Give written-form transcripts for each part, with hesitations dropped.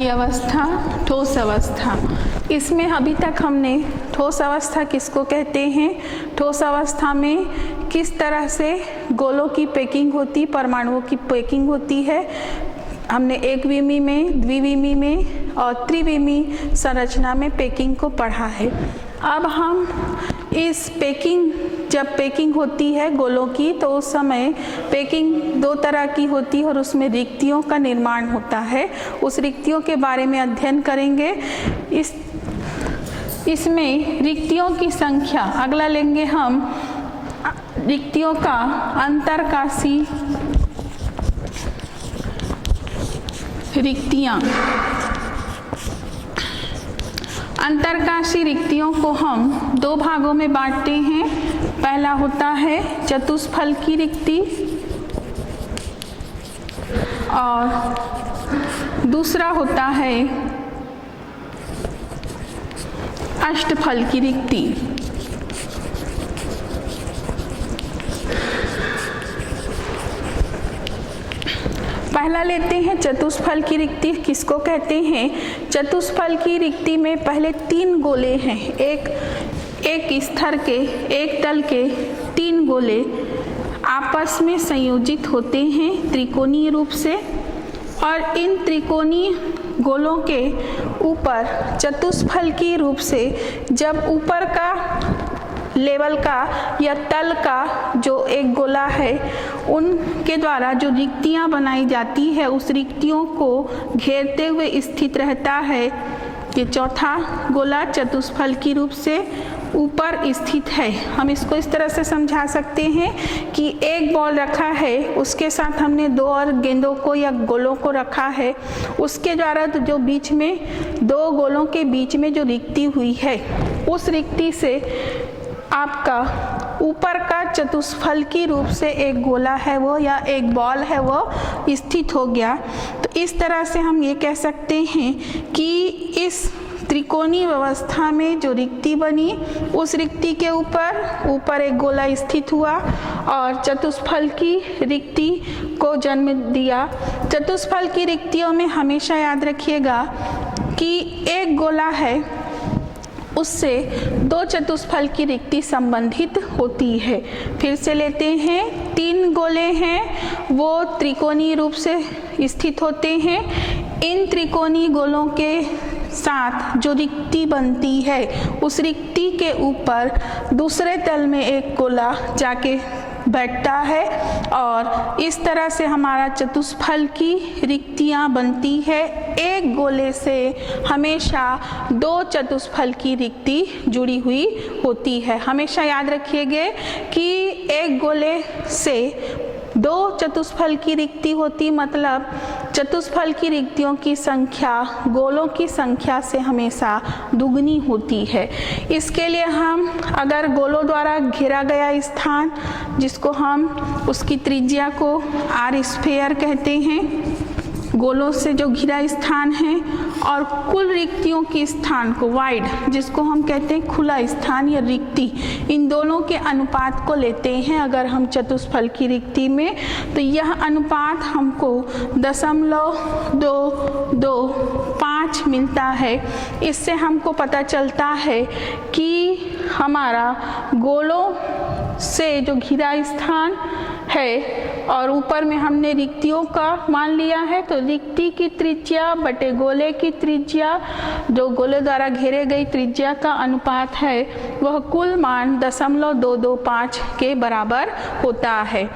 की अवस्था ठोस अवस्था। इसमें अभी तक हमने ठोस अवस्था किसको कहते हैं, ठोस अवस्था में किस तरह से गोलों की पैकिंग होती, परमाणुओं की पैकिंग होती है, हमने एक विमी में, द्विविमी में और त्रिविमी संरचना में पैकिंग को पढ़ा है। अब हम इस पैकिंग, जब पैकिंग होती है गोलों की तो उस समय पैकिंग दो तरह की होती है और उसमें रिक्तियों का निर्माण होता है। उस रिक्तियों के बारे में अध्ययन करेंगे। इसमें रिक्तियों की संख्या, अगला लेंगे हम रिक्तियों का अंतरकाशी रिक्तियां। अंतरकाशी रिक्तियों को हम दो भागों में बांटते हैं। पहला होता है चतुष्फलकी रिक्ति और दूसरा होता है अष्टफलकी रिक्ति। पहला लेते हैं चतुष्फलकी रिक्ति। किसको कहते हैं? चतुष्फलकी रिक्ति में पहले तीन गोले हैं, एक स्तर के, एक तल के तीन गोले आपस में संयोजित होते हैं त्रिकोणीय रूप से, और इन त्रिकोणीय गोलों के ऊपर चतुष्फलकी रूप से जब ऊपर का लेवल का या तल का जो एक गोला है उनके द्वारा जो रिक्तियां बनाई जाती है उस रिक्तियों को घेरते हुए स्थित रहता है। ये चौथा गोला चतुष्फलकी रूप से ऊपर स्थित है। हम इसको इस तरह से समझा सकते हैं कि एक बॉल रखा है, उसके साथ हमने दो और गेंदों को या गोलों को रखा है, उसके द्वारा तो जो बीच में दो गोलों के बीच में जो रिक्ति हुई है उस रिक्ति से आपका ऊपर का चतुष्फलकी रूप से एक गोला है वो या एक बॉल है वो स्थित हो गया। तो इस तरह से हम ये कह सकते हैं कि इस त्रिकोणीय व्यवस्था में जो रिक्ति बनी उस रिक्ति के ऊपर एक गोला स्थित हुआ और चतुष्फलकी रिक्ति को जन्म दिया। चतुष्फलकी रिक्तियों में हमेशा याद रखिएगा कि एक गोला है उससे दो चतुष्फलकी रिक्ति संबंधित होती है। फिर से लेते हैं, तीन गोले हैं वो त्रिकोणीय रूप से स्थित होते हैं। इन त्रिकोणीय गोलों के साथ जो रिक्ति बनती है उस रिक्ति के ऊपर दूसरे तल में एक गोला जाके बैठता है और इस तरह से हमारा चतुष्फलकी रिक्तियां बनती है। एक गोले से हमेशा दो चतुष्फलकी रिक्ति जुड़ी हुई होती है। हमेशा याद रखिएगा कि एक गोले से दो चतुष्फलकी रिक्ति होती, मतलब चतुष्फलकी रिक्तियों की संख्या गोलों की संख्या से हमेशा दुगनी होती है। इसके लिए हम अगर गोलों द्वारा घेरा गया स्थान जिसको हम उसकी त्रिज्या को आर स्फीयर कहते हैं, गोलों से जो घिरा स्थान है, और कुल रिक्तियों के स्थान को वाइड जिसको हम कहते हैं खुला स्थान या रिक्ति, इन दोनों के अनुपात को लेते हैं अगर हम चतुष्फलकी रिक्ति में, तो यह अनुपात हमको 0.225 मिलता है। इससे हमको पता चलता है कि हमारा गोलों से जो घिरा स्थान है और ऊपर में हमने रिक्तियों का मान लिया है, तो रिक्ति की त्रिज्या बटे गोले की त्रिज्या जो गोले द्वारा घेरे गई त्रिज्या का अनुपात है वह कुल मान 0.225 के बराबर होता है।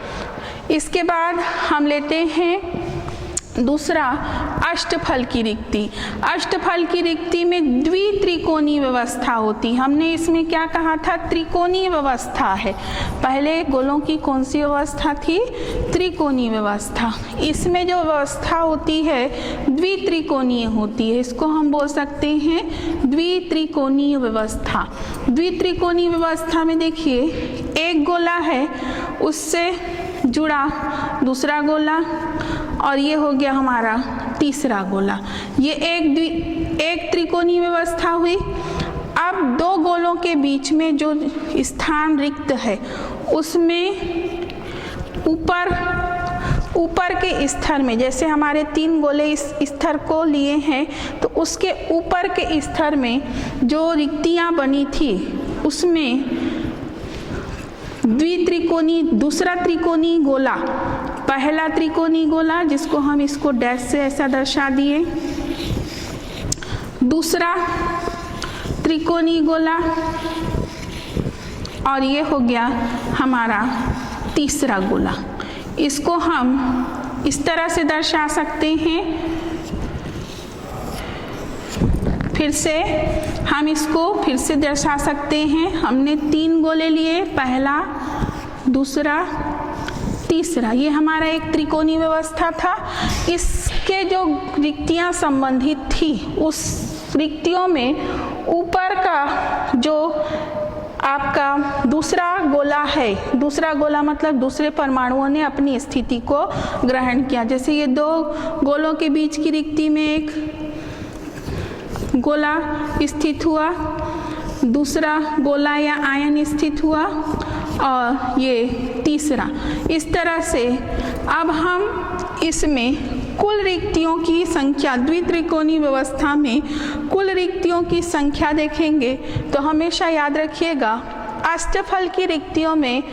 इसके बाद हम लेते हैं दूसरा अष्टफलकी रिक्ति। अष्टफलकी रिक्ति में द्वित्रिकोणीय व्यवस्था होती। हमने इसमें क्या कहा था? त्रिकोणीय व्यवस्था है। पहले गोलों की कौन सी व्यवस्था थी? त्रिकोणीय व्यवस्था। इसमें जो व्यवस्था होती है द्वित्रिकोणीय होती है, इसको हम बोल सकते हैं द्वित्रिकोणीय व्यवस्था। द्वित्रिकोणीय व्यवस्था में देखिए एक गोला है, उससे जुड़ा दूसरा गोला और ये हो गया हमारा तीसरा गोला। ये एक त्रिकोणीय व्यवस्था हुई। अब दो गोलों के बीच में जो स्थान रिक्त है उसमें ऊपर ऊपर के स्तर में, जैसे हमारे 3 गोले इस स्तर को लिए हैं, तो उसके ऊपर के स्तर में जो रिक्तियां बनी थी उसमें द्वित्रिकोणी, दूसरा त्रिकोणी गोला, पहला त्रिकोणी गोला जिसको हम इसको डैश से ऐसा दर्शा दिए, दूसरा त्रिकोणी गोला, और ये हो गया हमारा तीसरा गोला। इसको हम इस तरह से दर्शा सकते हैं। फिर से हम इसको फिर से दर्शा सकते हैं। हमने 3 गोले लिए, पहला, दूसरा, तीसरा। ये हमारा एक त्रिकोणीय व्यवस्था था। इसके जो रिक्तियां संबंधित थी उस रिक्तियों में ऊपर का जो आपका दूसरा गोला है, दूसरा गोला मतलब दूसरे परमाणुओं ने अपनी स्थिति को ग्रहण किया। जैसे ये 2 गोलों के बीच की रिक्ति में एक गोला स्थित हुआ, दूसरा गोला या आयन स्थित हुआ, और ये तीसरा। इस तरह से अब हम इसमें कुल रिक्तियों की संख्या, द्वित्रिकोणीय व्यवस्था में कुल रिक्तियों की संख्या देखेंगे तो हमेशा याद रखिएगा, अष्टफल की रिक्तियों में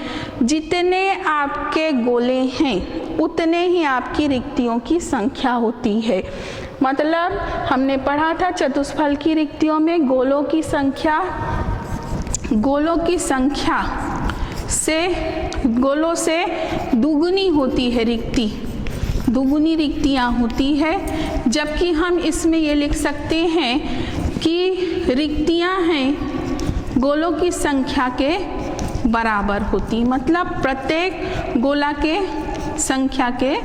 जितने आपके गोले हैं उतने ही आपकी रिक्तियों की संख्या होती है। मतलब हमने पढ़ा था चतुष्फल की रिक्तियों में गोलों की संख्या गोलों से दुगुनी होती है, रिक्ति दुगुनी रिक्तियां होती है। जबकि हम इसमें ये लिख सकते हैं कि रिक्तियां हैं गोलों की संख्या के बराबर होती, मतलब प्रत्येक गोला के संख्या के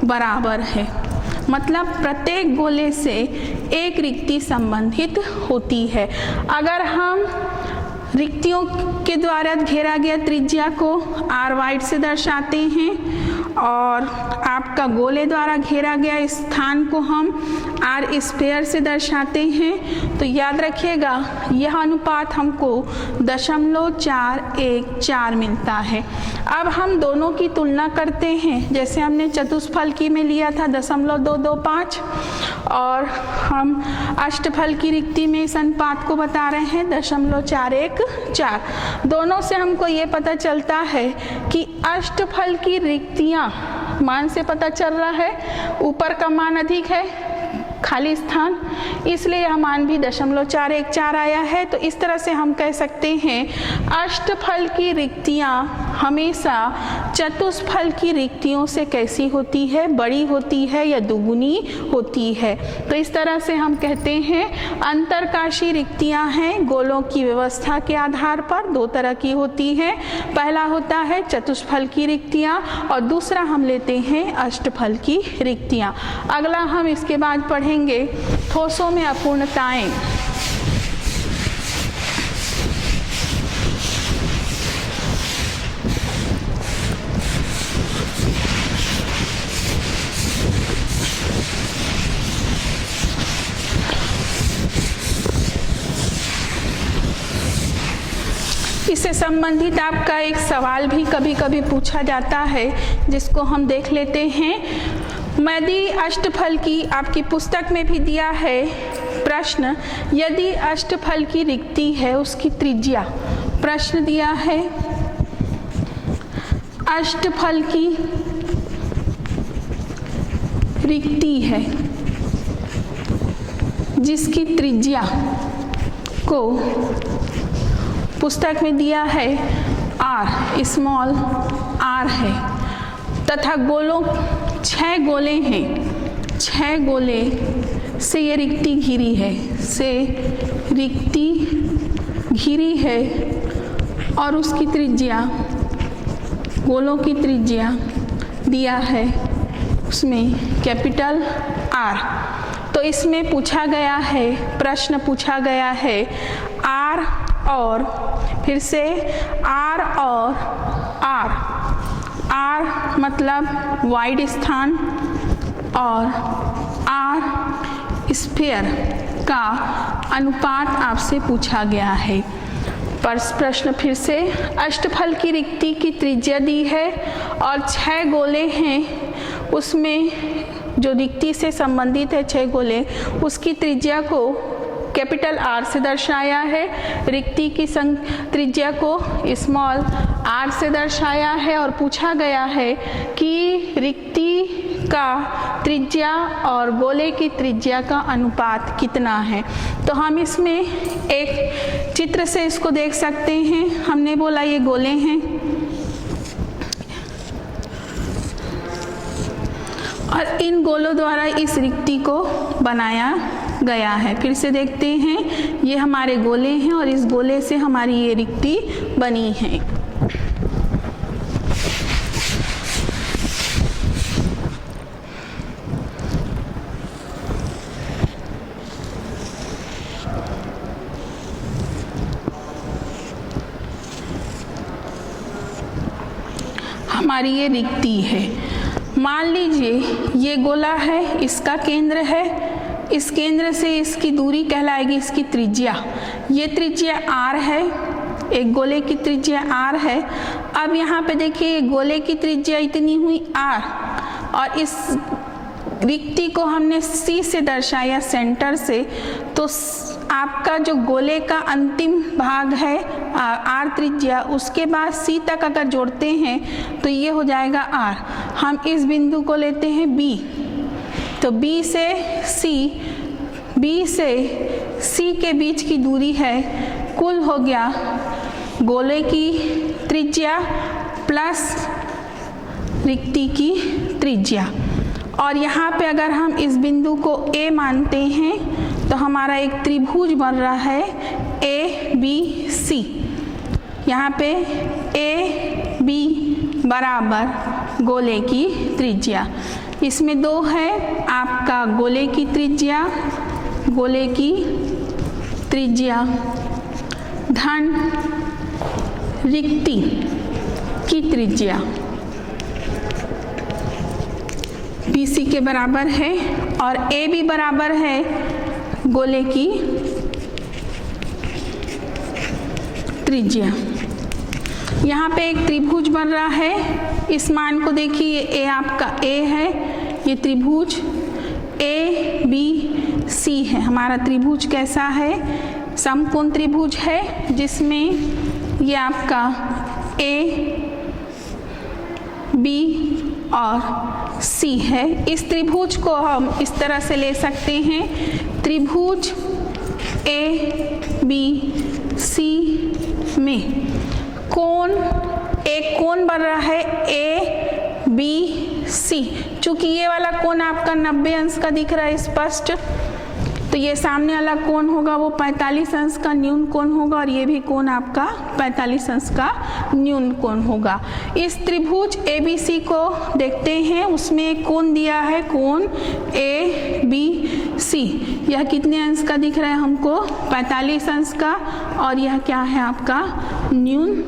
बराबर है। मतलब प्रत्येक गोले से एक रिक्ति संबंधित होती है। अगर हम रिक्तियों के द्वारा घेरा गया त्रिज्या को r वाइड से दर्शाते हैं और आपका गोले द्वारा घेरा गया स्थान को हम r स्क्वायर से दर्शाते हैं, तो याद रखिएगा यह अनुपात हमको 0.414 मिलता है। अब हम दोनों की तुलना करते हैं। जैसे हमने चतुष्फल की में लिया था 0.225 और हम अष्टफल की रिक्ति में इस अनुपात को बता रहे हैं 0.414। दोनों से हमको ये पता चलता है कि अष्टफल की रिक्तियां, मान से पता चल रहा है ऊपर का मान अधिक है, खाली स्थान, इसलिए यह मान भी 0.414 आया है। तो इस तरह से हम कह सकते हैं अष्टफल की रिक्तियां हमेशा चतुष्फल की रिक्तियों से कैसी होती है, बड़ी होती है या दुगुनी होती है। तो इस तरह से हम कहते हैं अंतरकाशी रिक्तियां हैं गोलों की व्यवस्था के आधार पर 2 तरह की होती है। पहला होता है चतुष्फल की रिक्तियां और दूसरा हम लेते हैं अष्टफल की रिक्तियां। अगला हम इसके बाद पढ़ेंगे ठोसों में अपूर्णताएं। इससे संबंधित आपका एक सवाल भी कभी कभी पूछा जाता है, जिसको हम देख लेते हैं। यदि अष्टफल की, आपकी पुस्तक में भी दिया है प्रश्न, यदि अष्टफल की रिक्ति है उसकी त्रिज्या, प्रश्न दिया है अष्टफल की रिक्ति है जिसकी त्रिज्या को पुस्तक में दिया है r, स्मॉल r है, तथा गोलों 6 गोले हैं, 6 गोले से ये रिक्ति घिरी है, और उसकी त्रिज्या, गोलों की त्रिज्या दिया है उसमें कैपिटल R। तो इसमें पूछा गया है, प्रश्न पूछा गया है R और फिर से R और R, R मतलब वाइड स्थान और R स्फीयर का अनुपात आपसे पूछा गया है। प्रश्न फिर से, अष्टफल की रिक्ति की त्रिज्या दी है और 6 गोले हैं, उसमें जो रिक्ति से संबंधित है 6 गोले, उसकी त्रिज्या को कैपिटल R से दर्शाया है, रिक्ति की त्रिज्या को स्मॉल r से दर्शाया है और पूछा गया है कि रिक्ति का त्रिज्या और गोले की त्रिज्या का अनुपात कितना है। तो हम इसमें एक चित्र से इसको देख सकते हैं। हमने बोला ये गोले हैं और इन गोलों द्वारा इस रिक्ति को बनाया गया है। फिर से देखते हैं, ये हमारे गोले हैं और इस गोले से हमारी ये रिक्ति बनी है। हमारी ये रिक्ति है। मान लीजिए ये गोला है, इसका केंद्र है, इस केंद्र से इसकी दूरी कहलाएगी इसकी त्रिज्या। ये त्रिज्या r है, एक गोले की त्रिज्या r है। अब यहाँ पे देखिए गोले की त्रिज्या इतनी हुई r और इस रिक्ति को हमने c से दर्शाया सेंटर से, तो आपका जो गोले का अंतिम भाग है r त्रिज्या, उसके बाद c तक अगर जोड़ते हैं तो ये हो जाएगा r। हम इस बिंदु को लेते हैं b, तो B से C के बीच की दूरी है, कुल हो गया गोले की त्रिज्या प्लस रिक्ति की त्रिज्या। और यहाँ पे अगर हम इस बिंदु को A मानते हैं तो हमारा एक त्रिभुज बन रहा है ABC। यहाँ पे AB बराबर गोले की त्रिज्या, इसमें 2 है आपका गोले की त्रिज्या धन रिक्ति की त्रिज्या BC के बराबर है और AB बराबर है गोले की त्रिज्या। यहाँ पे एक त्रिभुज बन रहा है, इस मान को देखिए, ये आपका A है, ये त्रिभुज ABC है। हमारा त्रिभुज कैसा है? समकोण त्रिभुज है, जिसमें ये आपका A B और C है। इस त्रिभुज को हम इस तरह से ले सकते हैं, त्रिभुज ABC में एक कोण बन रहा है ABC। चूंकि ये वाला कोण आपका 90 अंश का दिख रहा है स्पष्ट, तो ये सामने वाला कोण होगा वो 45 अंश का न्यून कोण होगा और ये भी कोण आपका 45 अंश का न्यून कोण होगा। इस त्रिभुज ABC को देखते हैं, उसमें एक कोण दिया है, कोण ABC। यह कितने अंश का दिख रहा है हमको? 45 अंश का, और यह क्या है आपका? न्यून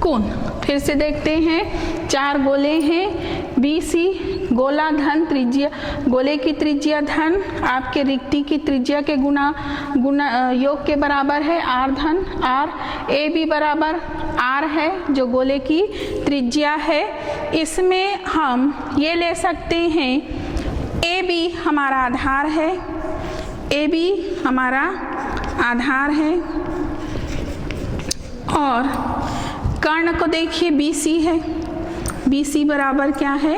कोण। फिर से देखते हैं, 4 गोले हैं, BC गोला धन त्रिज्या, गोले की त्रिज्या धन आपके रिक्ति की त्रिज्या के गुना योग के बराबर है, r धन r। AB बराबर r है जो गोले की त्रिज्या है। इसमें हम ये ले सकते हैं, AB हमारा आधार है, AB हमारा आधार है, और कर्ण को देखिए BC है, BC बराबर क्या है?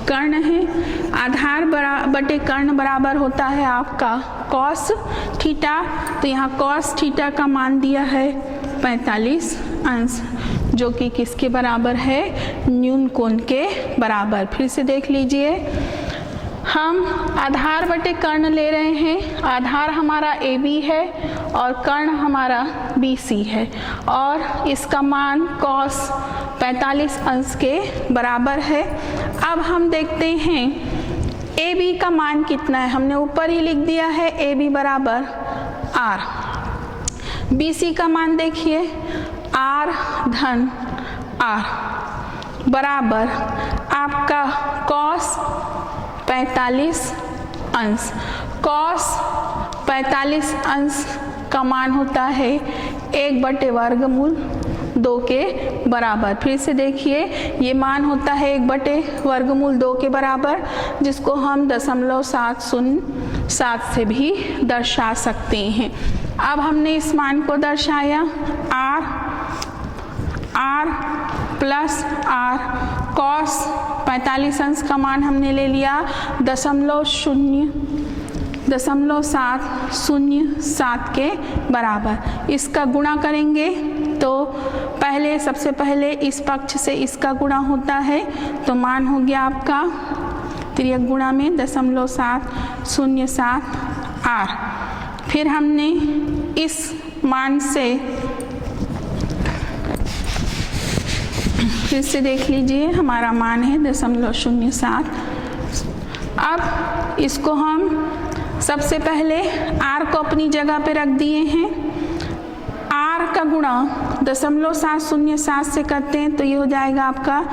कर्ण है। आधार बटे कर्ण बराबर होता है आपका कॉस थीटा, तो यहाँ कॉस थीटा का मान दिया है 45 अंश, जो कि किसके बराबर है? न्यून कोण के बराबर। फिर से देख लीजिए, हम आधार बटे कर्ण ले रहे हैं। आधार हमारा AB है और कर्ण हमारा BC है, और इसका मान cos 45 अंश के बराबर है। अब हम देखते हैं AB का मान कितना है। हमने ऊपर ही लिख दिया है AB बराबर R। BC का मान देखिए, R धन R बराबर आपका cos 45 अंश। cos 45 अंश का मान होता है 1/वर्गमूल 2 के बराबर। फिर से देखिए ये मान होता है 1/वर्गमूल 2 के बराबर, जिसको हम 0.707 से भी दर्शा सकते हैं। अब हमने इस मान को दर्शाया r प्लस r cos 45 अंश का मान हमने ले लिया 0.707 के बराबर। इसका गुणा करेंगे तो सबसे पहले इस पक्ष से इसका गुणा होता है, तो मान हो गया आपका तिर्यक गुणा में 0.707 r। फिर हमने इस मान से फिर से देख लीजिए हमारा मान है 0.07। अब इसको हम सबसे पहले r को अपनी जगह पे रख दिए हैं। r का गुणा 0.707 से करते हैं तो ये हो जाएगा आपका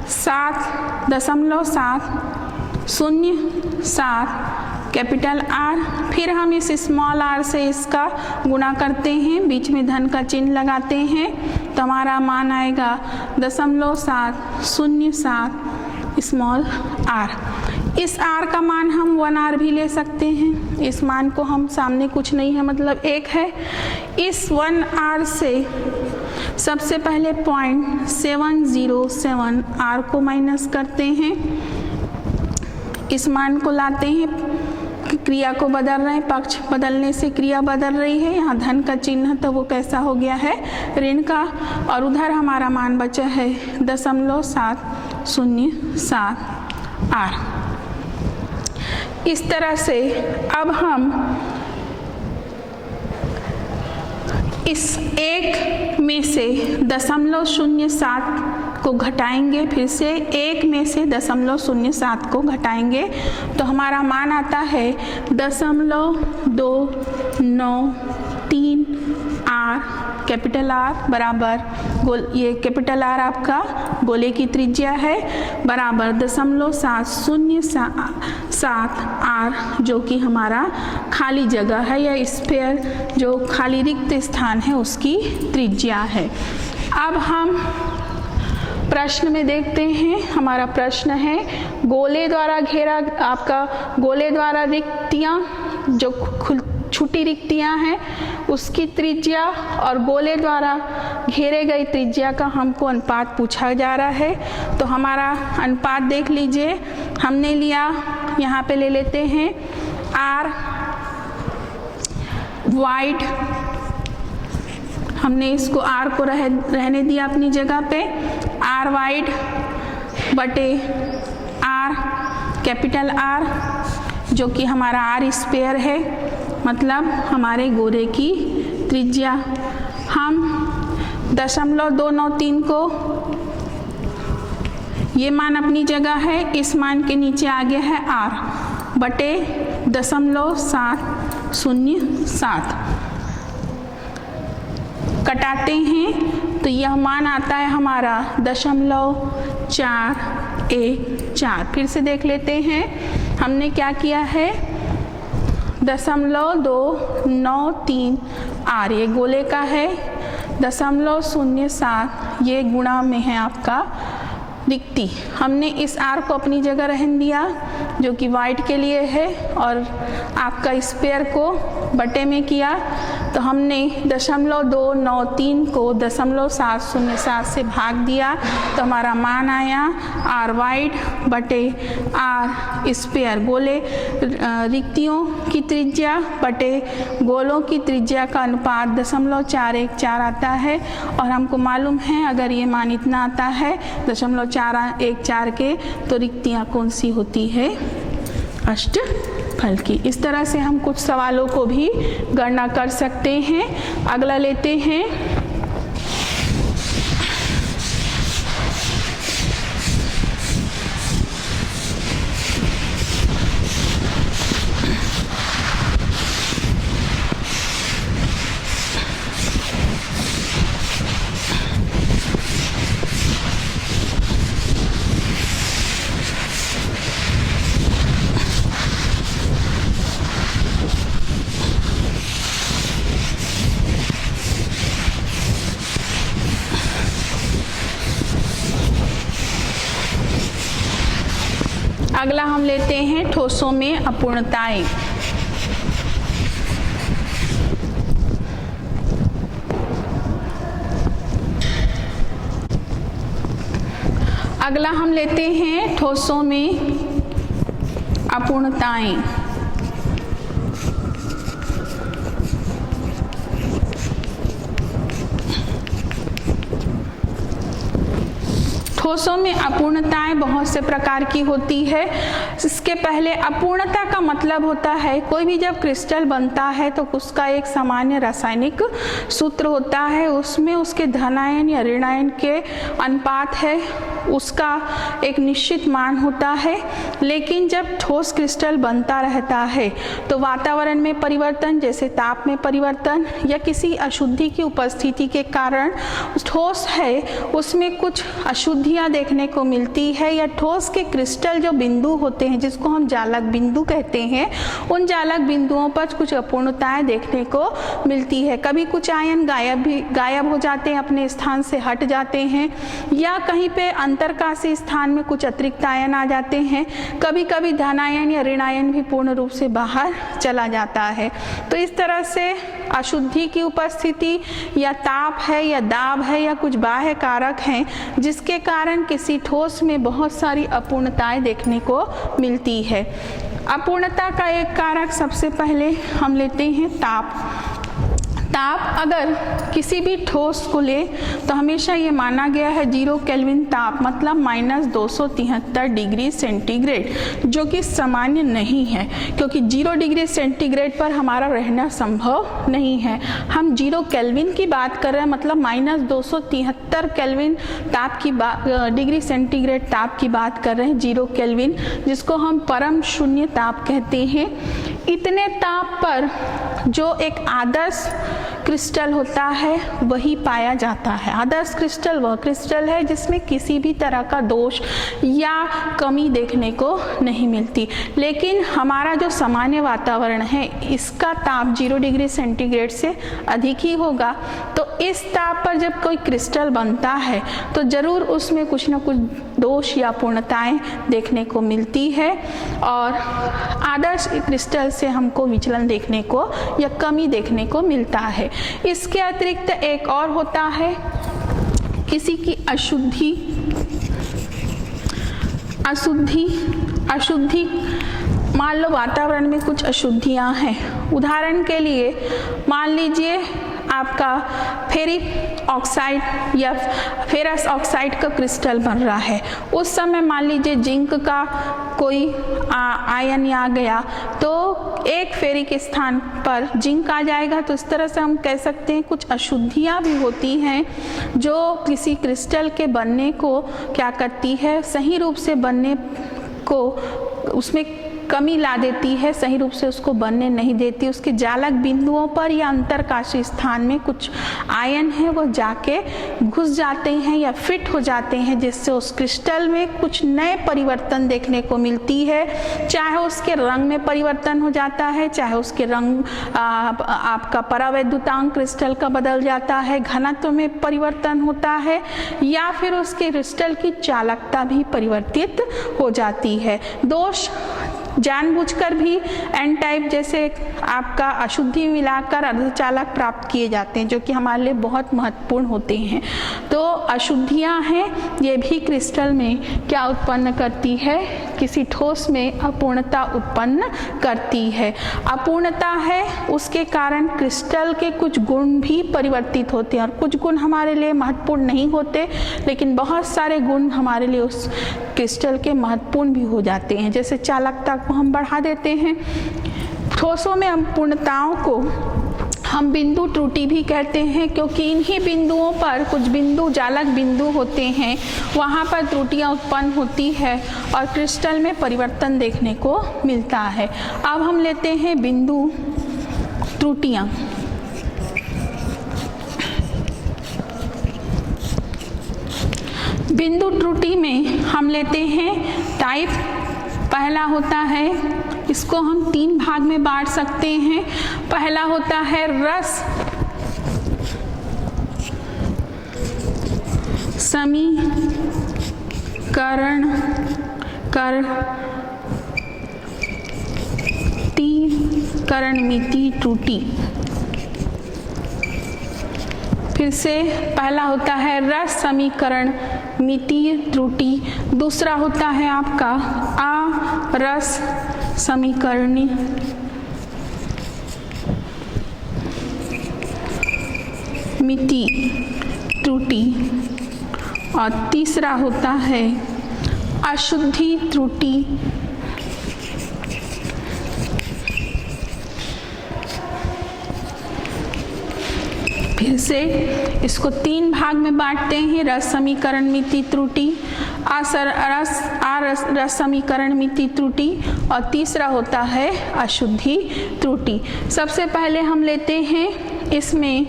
7.707 कैपिटल R। फिर हम इस स्मॉल r से इसका गुणा करते हैं, बीच में धन का चिन्ह लगाते हैं, तो हमारा मान आएगा 0.707 स्मॉल r। इस r का मान हम 1r भी ले सकते हैं। इस मान को हम सामने कुछ नहीं है मतलब 1 है। इस 1r से सबसे पहले 0.707 r को माइनस करते हैं, इस मान को लाते हैं, क्रिया को बदल रहे हैं, पक्ष बदलने से क्रिया बदल रही है। यहाँ धन का चिन्ह तो वो कैसा हो गया है ऋण का, और उधर हमारा मान बचा है 0.707 r। इस तरह से अब हम इस 1 में से 0.07 को घटाएंगे, फिर से 1 में से 0.07 को घटाएंगे तो हमारा मान आता है 0.293 r कैपिटल R बराबर ये कैपिटल R आपका गोले की त्रिज्या है बराबर 0.707 r, जो कि हमारा खाली जगह है या स्फीयर जो खाली रिक्त स्थान है उसकी त्रिज्या है। अब हम प्रश्न में देखते हैं। हमारा प्रश्न है गोले द्वारा घेरा आपका गोले द्वारा रिक्तियाँ जो छुटी रिक्तियाँ हैं उसकी त्रिज्या और गोले द्वारा घेरे गई त्रिज्या का हमको अनुपात पूछा जा रहा है। तो हमारा अनुपात देख लीजिए, हमने लिया यहाँ पे ले लेते हैं r वाइड, हमने इसको r को रहने दिया अपनी जगह पे, r वाइड बटे r कैपिटल R जो कि हमारा r स्क्वायर है, मतलब हमारे गोले की त्रिज्या। हम 0.293 को ये मान अपनी जगह है, इस मान के नीचे आ गया है r बटे 0.707 कटाते हैं तो यह मान आता है हमारा 0.414। फिर से देख लेते हैं हमने क्या किया है 0.293 r ये गोले का है, 0.07 ये गुणा में है आपका रिक्ति। हमने इस r को अपनी जगह रहने दिया जो कि वाइट के लिए है और आपका स्क्वायर को बटे में किया, तो हमने 0.293 को 0.707 से भाग दिया तो हमारा मान आया r वाइड बटे r स्क्वायर, गोले रिक्तियों की त्रिज्या बटे गोलों की त्रिज्या का अनुपात 0.414 आता है। और हमको मालूम है अगर ये मान इतना आता है 0.414 के तो रिक्तियाँ कौन सी होती है अष्टफल की। इस तरह से हम कुछ सवालों को भी गणना कर सकते हैं। अगला लेते हैं लेते हैं ठोसों में अपूर्णताएं। अगला हम लेते हैं ठोसों में अपूर्णताएं। ठोसों में अपूर्णताएं बहुत से प्रकार की होती है। इसके पहले अपूर्णता का मतलब होता है कोई भी जब क्रिस्टल बनता है तो उसका एक सामान्य रासायनिक सूत्र होता है, उसमें उसके धनायन या ऋणायन के अनुपात है, उसका एक निश्चित मान होता है। लेकिन जब ठोस क्रिस्टल बनता रहता है तो वातावरण में परिवर्तन जैसे ताप में परिवर्तन या किसी अशुद्धि की उपस्थिति के कारण ठोस है उसमें कुछ अशुद्धियां देखने को मिलती है, या ठोस के क्रिस्टल जो बिंदु होते हैं जिसको हम जालक बिंदु कहते हैं, उन जालक बिंदुओं पर कुछ अपूर्णताएं देखने को मिलती है। कभी कुछ आयन गायब हो जाते हैं, अपने स्थान से हट जाते हैं, या कहीं पे अंतरकाशी स्थान में कुछ अतिरिक्त आयन आ जाते हैं। कभी कभी धनायन या ऋणायन भी पूर्ण रूप से बाहर चला जाता है। तो इस तरह से अशुद्धि की उपस्थिति या ताप है या दाब है या कुछ बाह्य कारक हैं जिसके कारण किसी ठोस में बहुत सारी अपूर्णताएं देखने को मिलती है। अपूर्णता का एक कारक सबसे पहले हम लेते हैं ताप। ताप अगर किसी भी ठोस को ले तो हमेशा ये माना गया है 0 केल्विन ताप मतलब -273 डिग्री सेंटीग्रेड, जो कि सामान्य नहीं है क्योंकि 0 डिग्री सेंटीग्रेड पर हमारा रहना संभव नहीं है। हम 0 केल्विन की बात कर रहे हैं, मतलब -273 केल्विन ताप की डिग्री सेंटीग्रेड ताप की बात कर रहे हैं, 0 केल्विन, जिसको हम परम शून्य ताप कहते हैं। इतने ताप पर जो एक आदर्श क्रिस्टल होता है वही पाया जाता है। आदर्श क्रिस्टल वह क्रिस्टल है जिसमें किसी भी तरह का दोष या कमी देखने को नहीं मिलती। लेकिन हमारा जो सामान्य वातावरण है इसका ताप 0 डिग्री सेंटीग्रेड से अधिक ही होगा। तो इस ताप पर जब कोई क्रिस्टल बनता है तो जरूर उसमें कुछ न कुछ दोष या पूर्णताएं देखने को मिलती है, और आदर्श क्रिस्टल से हमको विचलन देखने को या कमी देखने को मिलता है। इसके अतिरिक्त एक और होता है किसी की अशुद्धि। मान लो वातावरण में कुछ अशुद्धियां हैं, उदाहरण के लिए मान लीजिए आपका फेरिक ऑक्साइड या फेरस ऑक्साइड का क्रिस्टल बन रहा है, उस समय मान लीजिए जिंक का कोई आयन आ गया तो एक फेरिक स्थान पर जिंक आ जाएगा। तो इस तरह से हम कह सकते हैं कुछ अशुद्धियां भी होती हैं जो किसी क्रिस्टल के बनने को क्या करती है, सही रूप से बनने को उसमें कमी ला देती है, सही रूप से उसको बनने नहीं देती। उसके जालक बिंदुओं पर या अंतरकाशी स्थान में कुछ आयन है वो जाके घुस जाते हैं या फिट हो जाते हैं, जिससे उस क्रिस्टल में कुछ नए परिवर्तन देखने को मिलती है। चाहे उसके रंग में परिवर्तन हो जाता है, चाहे उसके रंग आपका परावैद्युतांक क्रिस्टल का बदल जाता है, घनत्व में परिवर्तन होता है, या फिर उसके क्रिस्टल की चालकता भी परिवर्तित हो जाती है। दोष जानबूझकर भी एन टाइप जैसे आपका अशुद्धि मिलाकर अर्धचालक प्राप्त किए जाते हैं, जो कि हमारे लिए बहुत महत्वपूर्ण होते हैं। तो अशुद्धियां हैं, ये भी क्रिस्टल में क्या उत्पन्न करती है, किसी ठोस में अपूर्णता उत्पन्न करती है। अपूर्णता है उसके कारण क्रिस्टल के कुछ गुण भी परिवर्तित होते हैं, और कुछ गुण हमारे लिए महत्वपूर्ण नहीं होते लेकिन बहुत सारे गुण हमारे लिए उस क्रिस्टल के महत्वपूर्ण भी हो जाते हैं। जैसे चालकता को हम बढ़ा देते हैं। ठोसों में अपूर्णताओं को हम बिंदु त्रुटि भी कहते हैं, क्योंकि इन्हीं बिंदुओं पर कुछ बिंदु जालक बिंदु होते हैं, वहाँ पर त्रुटियाँ उत्पन्न होती है और क्रिस्टल में परिवर्तन देखने को मिलता है। अब हम लेते हैं बिंदु त्रुटियाँ। बिंदु त्रुटि में हम लेते हैं टाइप। पहला होता है, इसको हम 3 भाग में बांट सकते हैं। पहला होता है रस समीकरण कर समीकरण मिति त्रुटि। फिर से पहला होता है रस समीकरण मिति त्रुटि, दूसरा होता है आपका अरस समीकरणी मिति त्रुटि, और तीसरा होता है अशुद्धि त्रुटि। फिर से इसको 3 भाग में बांटते हैं, रस समीकरण मिति त्रुटि, रस समीकरण मिति त्रुटि, और तीसरा होता है अशुद्धि त्रुटि। सबसे पहले हम लेते हैं इसमें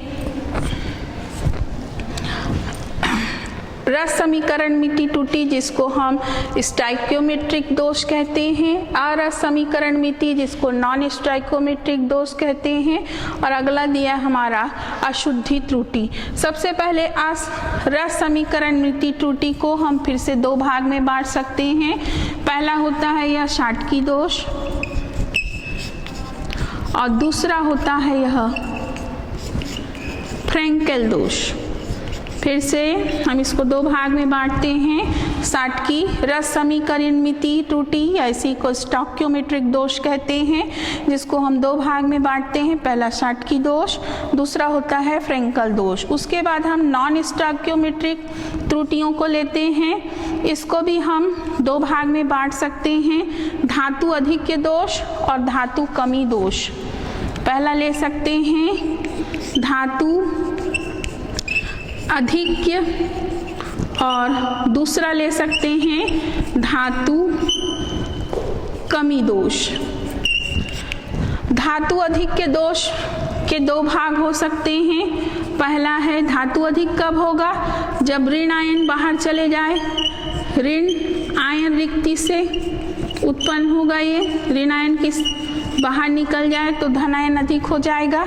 रस समीकरण मिति त्रुटि, जिसको हम स्टाइक्योमेट्रिक दोष कहते हैं, अरस समीकरण मिति जिसको नॉन स्टाइक्योमेट्रिक दोष कहते हैं, और अगला दिया हमारा अशुद्धि त्रुटि। सबसे पहले रस समीकरण मिति त्रुटि को हम फिर से 2 भाग में बांट सकते हैं। पहला होता है यह शाटकी दोष, और दूसरा होता है यह फ्रेंकेल दोष। फिर से हम इसको 2 भाग में बांटते हैं। शाटकी रस समीकरण मिति त्रुटि या इसी को स्टाइक्योमेट्रिक दोष कहते हैं, जिसको हम 2 भाग में बांटते हैं। पहला शाटकी दोष, दूसरा होता है फ्रेंकल दोष। उसके बाद हम नॉन स्टाइक्योमेट्रिक त्रुटियों को लेते हैं। इसको भी हम 2 भाग में बांट सकते हैं, धातु अधिक्य दोष और धातु कमी दोष। पहला ले सकते हैं धातु अधिक्य, और दूसरा ले सकते हैं धातु कमी दोष। धातु अधिक्य दोष के 2 भाग हो सकते हैं। पहला है धातु अधिक कब होगा, जब ऋण आयन बाहर चले जाए, ऋण आयन रिक्ति से उत्पन्न होगा, ये ऋण आयन किस बाहर निकल जाए तो धन आयन अधिक हो जाएगा।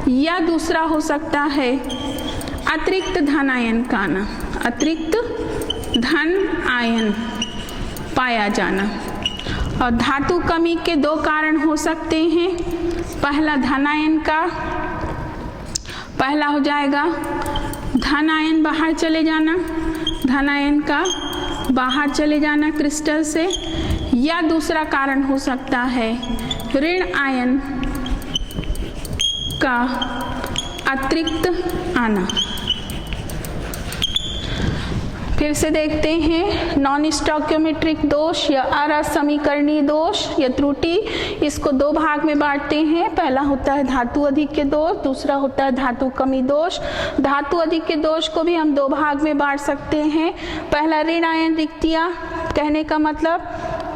या दूसरा हो सकता है अतिरिक्त धन आयन का आना, अतिरिक्त धन आयन पाया जाना। और धातु कमी के 2 कारण हो सकते हैं। पहला धन आयन का, पहला हो जाएगा धन आयन बाहर चले जाना, धन आयन का बाहर चले जाना क्रिस्टल से। या दूसरा कारण हो सकता है ऋण आयन का अतिरिक्त आना। फिर से देखते हैं नॉन स्टाइक्योमेट्रिक दोष या अरस समीकरणीय दोष या त्रुटि, इसको 2 भाग में बांटते हैं। पहला होता है धातु अधिक्य दोष, दूसरा होता है धातु कमी दोष। धातु अधिक्य दोष को भी हम 2 भाग में बांट सकते हैं। पहला ऋण आयन रिक्तियां, कहने का मतलब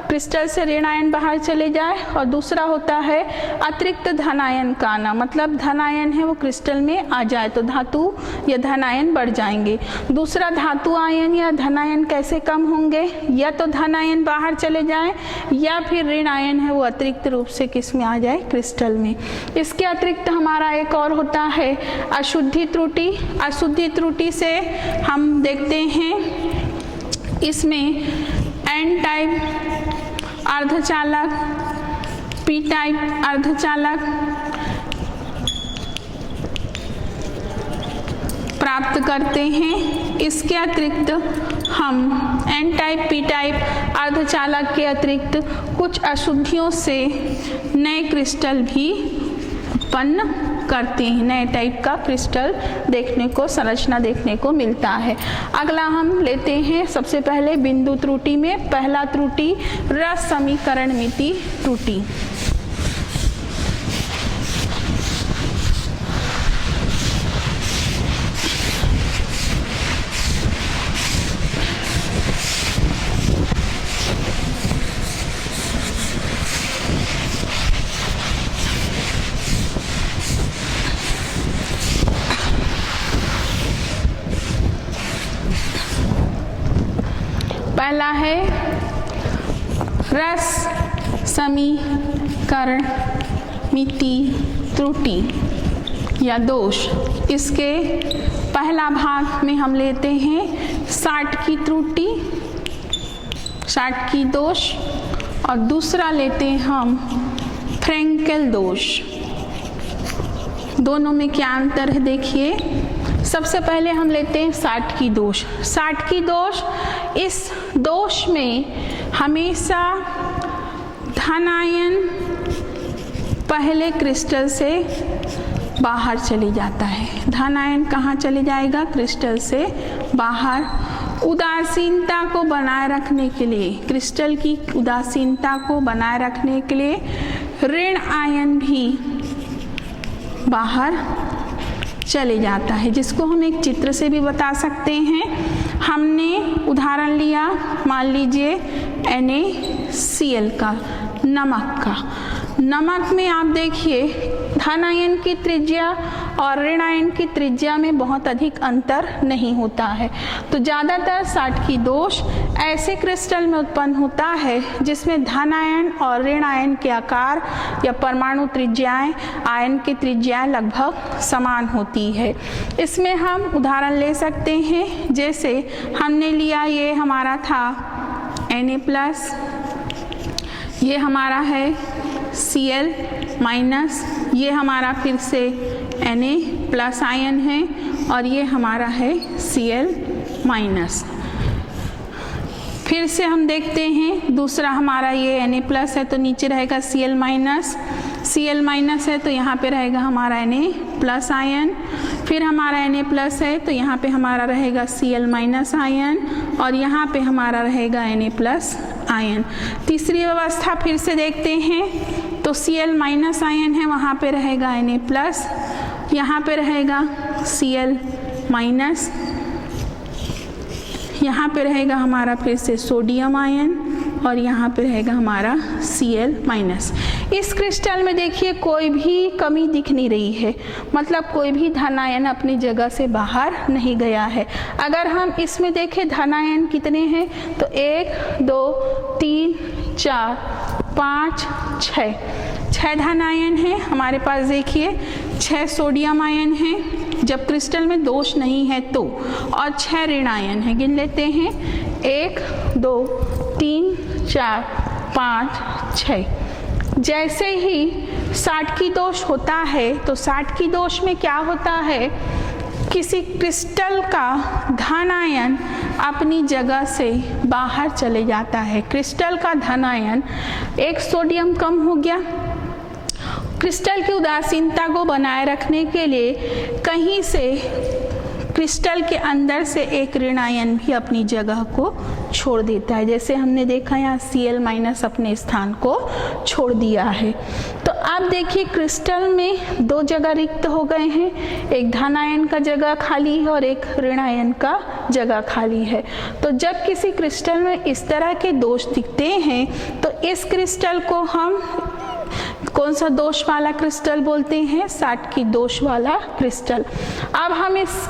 क्रिस्टल से ऋण आयन बाहर चले जाए, और दूसरा होता है अतिरिक्त धन आयन का आना, मतलब धन आयन है वो क्रिस्टल में आ जाए तो धातु या धन आयन बढ़ जाएंगे। दूसरा धातु आयन या धन आयन कैसे कम होंगे, या तो धन आयन बाहर चले जाए या फिर ऋण आयन है वो अतिरिक्त रूप से किस में आ जाए, क्रिस्टल में। इसके अतिरिक्त हमारा एक और होता है अशुद्धि त्रुटि। अशुद्धि त्रुटि से हम देखते हैं इसमें एन टाइप अर्धचालक, पी टाइप अर्धचालक प्राप्त करते हैं। इसके अतिरिक्त हम एन टाइप, पी टाइप अर्धचालक के अतिरिक्त कुछ अशुद्धियों से नए क्रिस्टल भी उत्पन्न करते हैं। नए टाइप का क्रिस्टल देखने को, संरचना देखने को मिलता है। अगला हम लेते हैं सबसे पहले बिंदु त्रुटि में पहला त्रुटि रस समीकरण मिति त्रुटि। पहला है रस समीकरण मिति त्रुटि या दोष। इसके पहला भाग में हम लेते हैं शाटकी त्रुटि, शाटकी दोष, और दूसरा लेते हैं हम फ्रेंकेल दोष। दोनों में क्या अंतर है देखिए। सबसे पहले हम लेते हैं साटकी दोष। साटकी दोष, इस दोष में हमेशा धन आयन पहले क्रिस्टल से बाहर चले जाता है। धन आयन कहाँ चले जाएगा? क्रिस्टल से बाहर। उदासीनता को बनाए रखने के लिए, क्रिस्टल की उदासीनता को बनाए रखने के लिए ऋण आयन भी बाहर चले जाता है, जिसको हम एक चित्र से भी बता सकते हैं। हमने उदाहरण लिया, मान लीजिए NaCl का, नमक का। नमक में आप देखिए धन आयन की त्रिज्या और ऋण आयन की त्रिज्या में बहुत अधिक अंतर नहीं होता है। तो ज़्यादातर साटकी दोष ऐसे क्रिस्टल में उत्पन्न होता है जिसमें धन आयन और ऋण आयन के आकार या परमाणु त्रिज्याएं, आयन की त्रिज्याएं लगभग समान होती है। इसमें हम उदाहरण ले सकते हैं, जैसे हमने लिया, ये हमारा था Na+, ये हमारा है Cl-, ये हमारा फिर से Na+ आयन है और ये हमारा है Cl-। फिर से हम देखते हैं दूसरा हमारा ये Na+ है तो नीचे रहेगा Cl-, है तो यहाँ पे रहेगा हमारा Na+ आयन। फिर हमारा Na+ है तो यहाँ पे हमारा रहेगा Cl- आयन और यहाँ पे हमारा रहेगा Na+ आयन। तीसरी व्यवस्था फिर से देखते हैं तो Cl- आयन है, वहाँ पे रहेगा Na+, यहाँ पे रहेगा Cl-, यहाँ पे रहेगा हमारा फिर से सोडियम आयन और यहाँ पे रहेगा हमारा Cl-। इस क्रिस्टल में देखिए कोई भी कमी दिख नहीं रही है, मतलब कोई भी धन आयन अपनी जगह से बाहर नहीं गया है। अगर हम इसमें देखें धन आयन कितने हैं तो 1, 2, 3, 4, 5, 6 धन आयन है हमारे पास। देखिए 6 सोडियम आयन है जब क्रिस्टल में दोष नहीं है तो, और 6 ऋण आयन है। गिन लेते हैं 1, 2, 3, 4, 5, 6। जैसे ही साटकी दोष होता है तो साटकी दोष में क्या होता है, किसी क्रिस्टल का धन आयन अपनी जगह से बाहर चले जाता है। क्रिस्टल का धन आयन, एक सोडियम कम हो गया। क्रिस्टल की उदासीनता को बनाए रखने के लिए कहीं से क्रिस्टल के अंदर से एक ऋण आयन भी अपनी जगह को छोड़ देता है। जैसे हमने देखा यहाँ Cl- अपने स्थान को छोड़ दिया है। तो आप देखिए क्रिस्टल में 2 जगह रिक्त हो गए हैं, एक धन आयन का जगह खाली है और एक ऋण आयन का जगह खाली है। तो जब किसी क्रिस्टल में इस तरह के दोष दिखते हैं तो इस क्रिस्टल को हम कौन सा दोष वाला क्रिस्टल बोलते हैं? साटकी दोष वाला क्रिस्टल। अब हम इस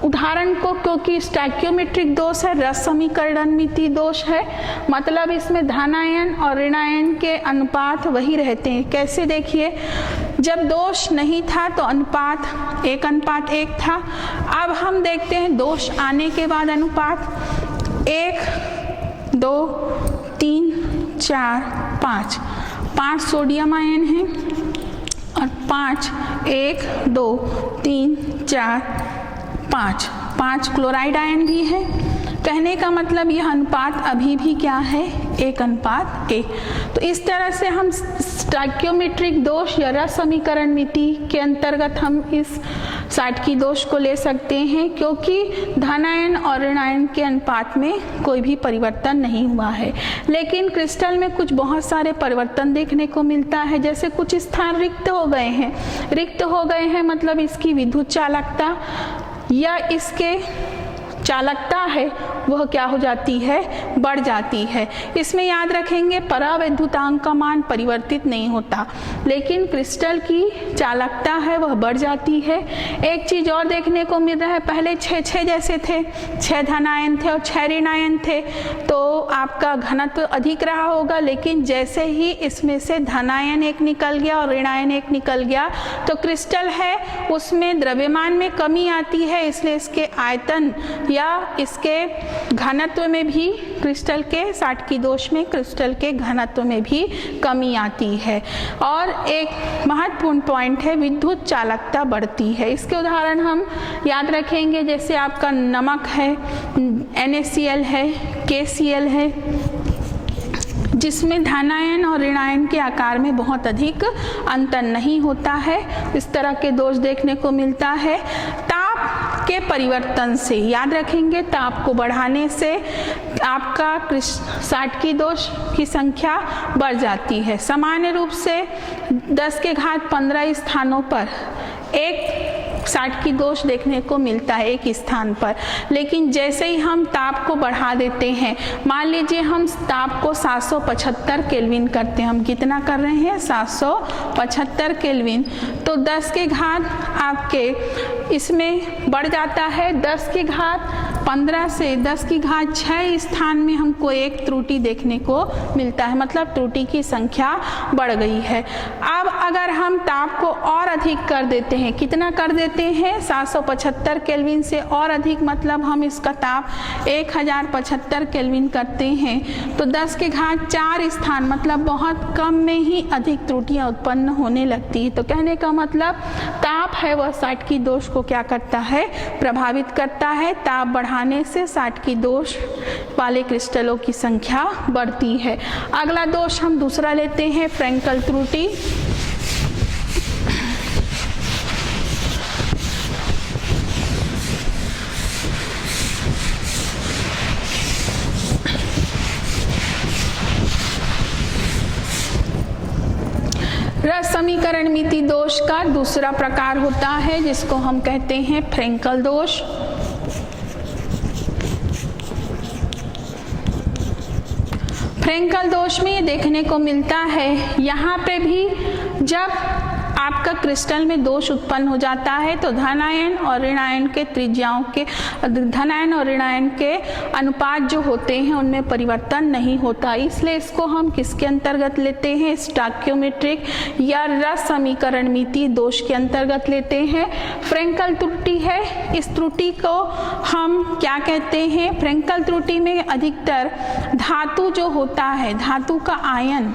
उदाहरण को, क्योंकि स्टैक्योमेट्रिक दोष है, रस समीकरणमिति दोष है, मतलब इसमें धन आयन और ऋण आयन के अनुपात वही रहते हैं। कैसे देखिए, जब दोष नहीं था तो अनुपात 1:1 था। अब हम देखते हैं दोष आने के बाद अनुपात 1, 2, 3, 4, 5 सोडियम आयन है और 5, 1, 2, 3, 4, 5 क्लोराइड आयन भी है। कहने का मतलब यह अनुपात अभी भी क्या है? 1:1। तो इस तरह से हम स्टैक्योमेट्रिक दोष या रस समीकरणमिति के अंतर्गत हम इस साटकी दोष को ले सकते हैं, क्योंकि धन आयन और ऋण आयन के अनुपात में कोई भी परिवर्तन नहीं हुआ है। लेकिन क्रिस्टल में कुछ बहुत सारे परिवर्तन देखने को मिलता है, जैसे कुछ स्थान रिक्त हो गए हैं। रिक्त हो गए हैं मतलब इसकी विद्युत चालकता या इसके चालकता है वह क्या हो जाती है? बढ़ जाती है। इसमें याद रखेंगे परावैद्युतांक का मान परिवर्तित नहीं होता, लेकिन क्रिस्टल की चालकता है वह बढ़ जाती है। एक चीज और देखने को मिल रहा है, पहले 6 जैसे थे, 6 धन आयन थे और 6 ऋण आयन थे, तो आपका घनत्व अधिक रहा होगा। लेकिन जैसे ही इसमें से धन आयन एक निकल गया और ऋण आयन एक निकल गया तो क्रिस्टल है उसमें द्रव्यमान में कमी आती है, इसलिए इसके आयतन या इसके घनत्व में भी क्रिस्टल के साटकी दोष में क्रिस्टल के घनत्व में भी कमी आती है। और एक महत्वपूर्ण पॉइंट है, विद्युत चालकता बढ़ती है। इसके उदाहरण हम याद रखेंगे, जैसे आपका नमक है, NaCl है, KCl है, जिसमें धनायन और ऋणायन के आकार में बहुत अधिक अंतर नहीं होता है। इस तरह के दोष देखने को मिलता है। ताप के परिवर्तन से याद रखेंगे, ताप को बढ़ाने से आपका साटकी दोष की संख्या बढ़ जाती है। सामान्य रूप से 10 के घात 15 स्थानों पर एक साटकी दोष देखने को मिलता है एक स्थान पर, लेकिन जैसे ही हम ताप को बढ़ा देते हैं, मान लीजिए हम ताप को 775 केल्विन करते हैं, हम कितना कर रहे हैं 775 केल्विन, तो 10 के घात आपके इसमें बढ़ जाता है 10 के घात 15 से 10 की घात 6 स्थान में हमको एक त्रुटि देखने को मिलता है, मतलब त्रुटि की संख्या बढ़ गई है। अब अगर हम ताप को और अधिक कर देते हैं, कितना कर देते हैं 775 केल्विन से और अधिक, मतलब हम इसका ताप 1075 केल्विन करते हैं, तो 10 के घात 4 स्थान, मतलब बहुत कम में ही अधिक त्रुटियां उत्पन्न होने लगती है। तो कहने का मतलब ताप है वह साटकी दोष को क्या करता है, प्रभावित करता है। ताप बढ़ाने से साटकी दोष वाले क्रिस्टलों की संख्या बढ़ती है। अगला दोष हम दूसरा लेते हैं, फ्रैंकल त्रुटि। रस समीकरण मिति दोष का दूसरा प्रकार होता है, जिसको हम कहते हैं फ्रैंकल दोष। फ्रैंकल दोष में ये देखने को मिलता है, यहाँ पे भी जब आपका क्रिस्टल में दोष उत्पन्न हो जाता है तो धनायन और ऋणायन के त्रिज्याओं के धनायन और ऋणायन के अनुपात जो होते हैं उनमें परिवर्तन नहीं होता, इसलिए इसको हम किसके अंतर्गत लेते हैं, स्टोइकियोमेट्रिक या रस समीकरण मिति दोष के अंतर्गत लेते हैं। फ्रैंकल त्रुटि है, इस त्रुटि को हम क्या कहते हैं, फ्रैंकल त्रुटि में अधिकतर धातु जो होता है, धातु का आयन,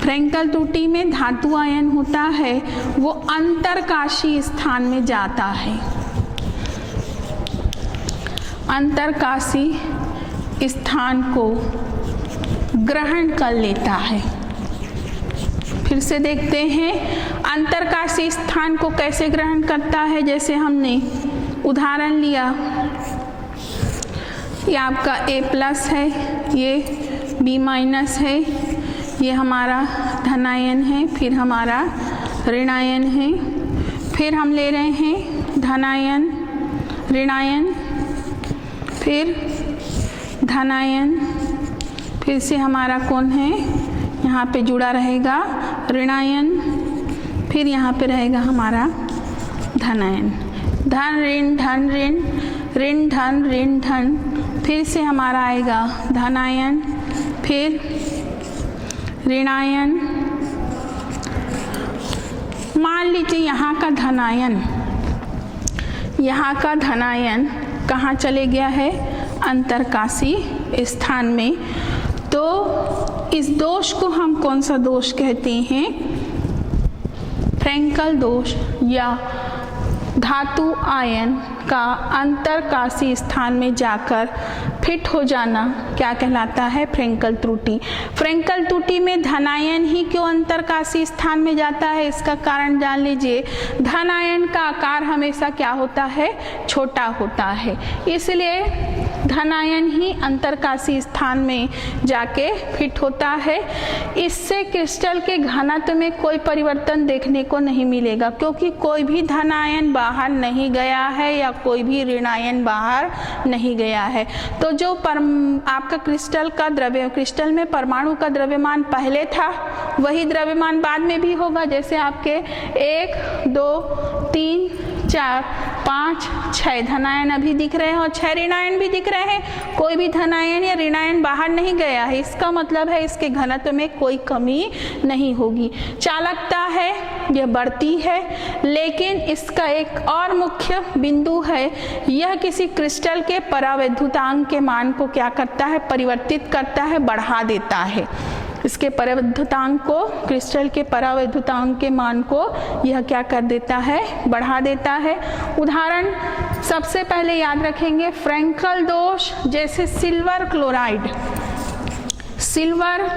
फ्रैंकल त्रुटि में धातु आयन होता है, वो अंतरकाशी स्थान में जाता है, अंतरकाशी स्थान को ग्रहण कर लेता है। फिर से देखते हैं अंतरकाशी स्थान को कैसे ग्रहण करता है। जैसे हमने उदाहरण लिया, ये आपका A+ है, ये B- है, ये हमारा धनायन है, फिर हमारा ऋणायन है, फिर हम ले रहे हैं धनायन ऋणायन, फिर धनायन, फिर से हमारा कौन है, यहाँ पे जुड़ा रहेगा ऋणायन, फिर यहाँ पे रहेगा हमारा धनायन, धन ऋण धन ऋण ऋण धन ऋण धन, फिर से हमारा आएगा धनायन, फिर ऋणायन। मान लीजिए यहाँ का धनायन कहाँ चले गया है, अंतरकाशी स्थान में। तो इस दोष को हम कौन सा दोष कहते हैं, फ्रैंकल दोष या धातु आयन का अंतरकाशी स्थान में जाकर फिट हो जाना क्या कहलाता है, फ्रैंकल त्रुटि। फ्रैंकल त्रुटि में धनायन ही क्यों अंतरकाशी स्थान में जाता है, इसका कारण जान लीजिए। धनायन का आकार हमेशा क्या होता है, छोटा होता है, इसलिए धनायन ही अंतरकाशी स्थान में जाके फिट होता है। इससे क्रिस्टल के घनत्व में कोई परिवर्तन देखने को नहीं मिलेगा, क्योंकि कोई भी धनायन बाहर नहीं गया है या कोई भी ऋणायन बाहर नहीं गया है। तो जो आपका क्रिस्टल में परमाणु का द्रव्यमान पहले था, वही द्रव्यमान बाद में भी होगा। जैसे आपके 1 2 3 4 5, 6 धनायन अभी दिख रहे हैं और 6 ऋणायन भी दिख रहे हैं। कोई भी धनायन या ऋणायन बाहर नहीं गया है, इसका मतलब है इसके घनत्व में कोई कमी नहीं होगी। चालकता है यह बढ़ती है, लेकिन इसका एक और मुख्य बिंदु है, यह किसी क्रिस्टल के परावैद्युतांक के मान को क्या करता है, परिवर्तित करता है, बढ़ा देता है। इसके परावैद्युतांक को, क्रिस्टल के परावैद्युतांक के मान को यह क्या कर देता है, बढ़ा देता है। उदाहरण सबसे पहले याद रखेंगे फ्रैंकल दोष, जैसे सिल्वर क्लोराइड, सिल्वर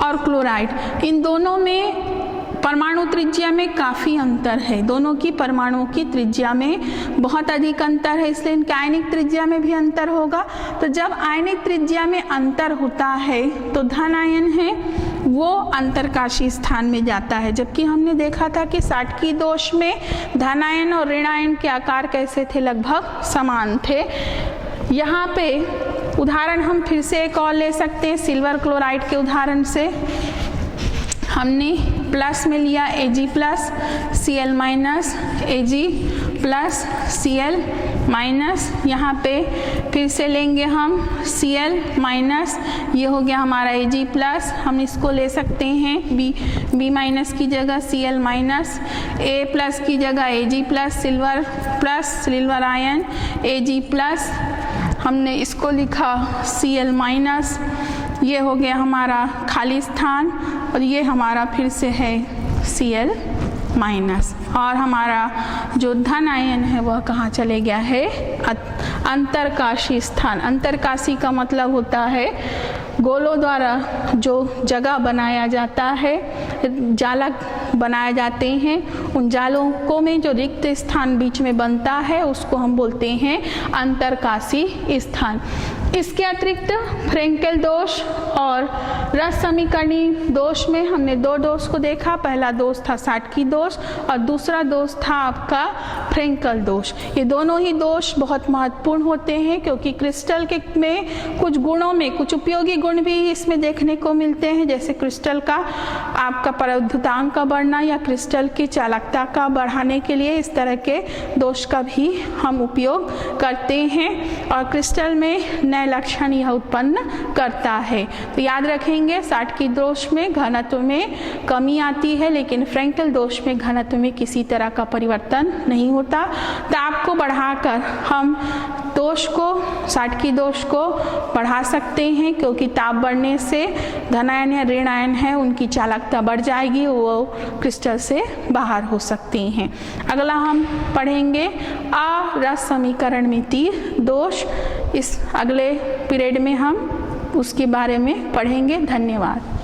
और क्लोराइड, इन दोनों में परमाणु त्रिज्या में काफ़ी अंतर है। दोनों की परमाणुओं की त्रिज्या में बहुत अधिक अंतर है, इसलिए इनके आयनिक त्रिज्या में भी अंतर होगा। तो जब आयनिक त्रिज्या में अंतर होता है तो धन आयन है वो अंतरकाशी स्थान में जाता है, जबकि हमने देखा था कि साटकी दोष में धन आयन और ऋण आयन के आकार कैसे थे, लगभग समान थे। यहाँ पे उदाहरण हम फिर से एक और ले सकते हैं, सिल्वर क्लोराइड के उदाहरण से। हमने प्लस में लिया Ag plus Cl minus Ag plus Cl minus, यहाँ पे फिर से लेंगे हम Cl माइनस, ये हो गया हमारा Ag प्लस, हम इसको ले सकते हैं B माइनस की जगह Cl माइनस, A प्लस की जगह Ag plus silver ion Ag plus, हमने इसको लिखा Cl माइनस, ये हो गया हमारा खाली स्थान, और ये हमारा फिर से है Cl माइनस, और हमारा जो धन आयन है वह कहाँ चले गया है, अंतरकाशी स्थान। अंतरकाशी का मतलब होता है गोलों द्वारा जो जगह बनाया जाता है, जालक बनाए जाते हैं, उन जालों में जो रिक्त स्थान बीच में बनता है उसको हम बोलते हैं अंतरकाशी स्थान। इसके अतिरिक्त फ्रेंकेल दोष और रस समीकरणी दोष में हमने दो दोष को देखा। पहला दोष था साटकी दोष और दूसरा दोष था आपका फ्रेंकल दोष। ये दोनों ही दोष बहुत महत्वपूर्ण होते हैं, क्योंकि क्रिस्टल के में कुछ गुणों में कुछ उपयोगी गुण भी इसमें देखने को मिलते हैं, जैसे क्रिस्टल का आपका परावैद्युतांक का बढ़ना या क्रिस्टल की चालकता का बढ़ाने के लिए इस तरह के दोष का भी हम उपयोग करते हैं, और क्रिस्टल में नए लक्षण यह उत्पन्न करता है। तो याद रखेंगे साटकी दोष में घनत्व में कमी आती है, लेकिन फ्रेंकल दोष में घनत्व में किसी तरह का परिवर्तन नहीं होता। ताप को बढ़ाकर हम दोष को, साटकी दोष को बढ़ा सकते हैं, क्योंकि ताप बढ़ने से धनायन या ऋण आयन है उनकी चालकता बढ़ जाएगी, वो क्रिस्टल से बाहर हो सकते हैं। अगला हम पढ़ेंगे रस समीकरणमिति दोष। इस अगले पीरियड में हम उसके बारे में पढ़ेंगे। धन्यवाद।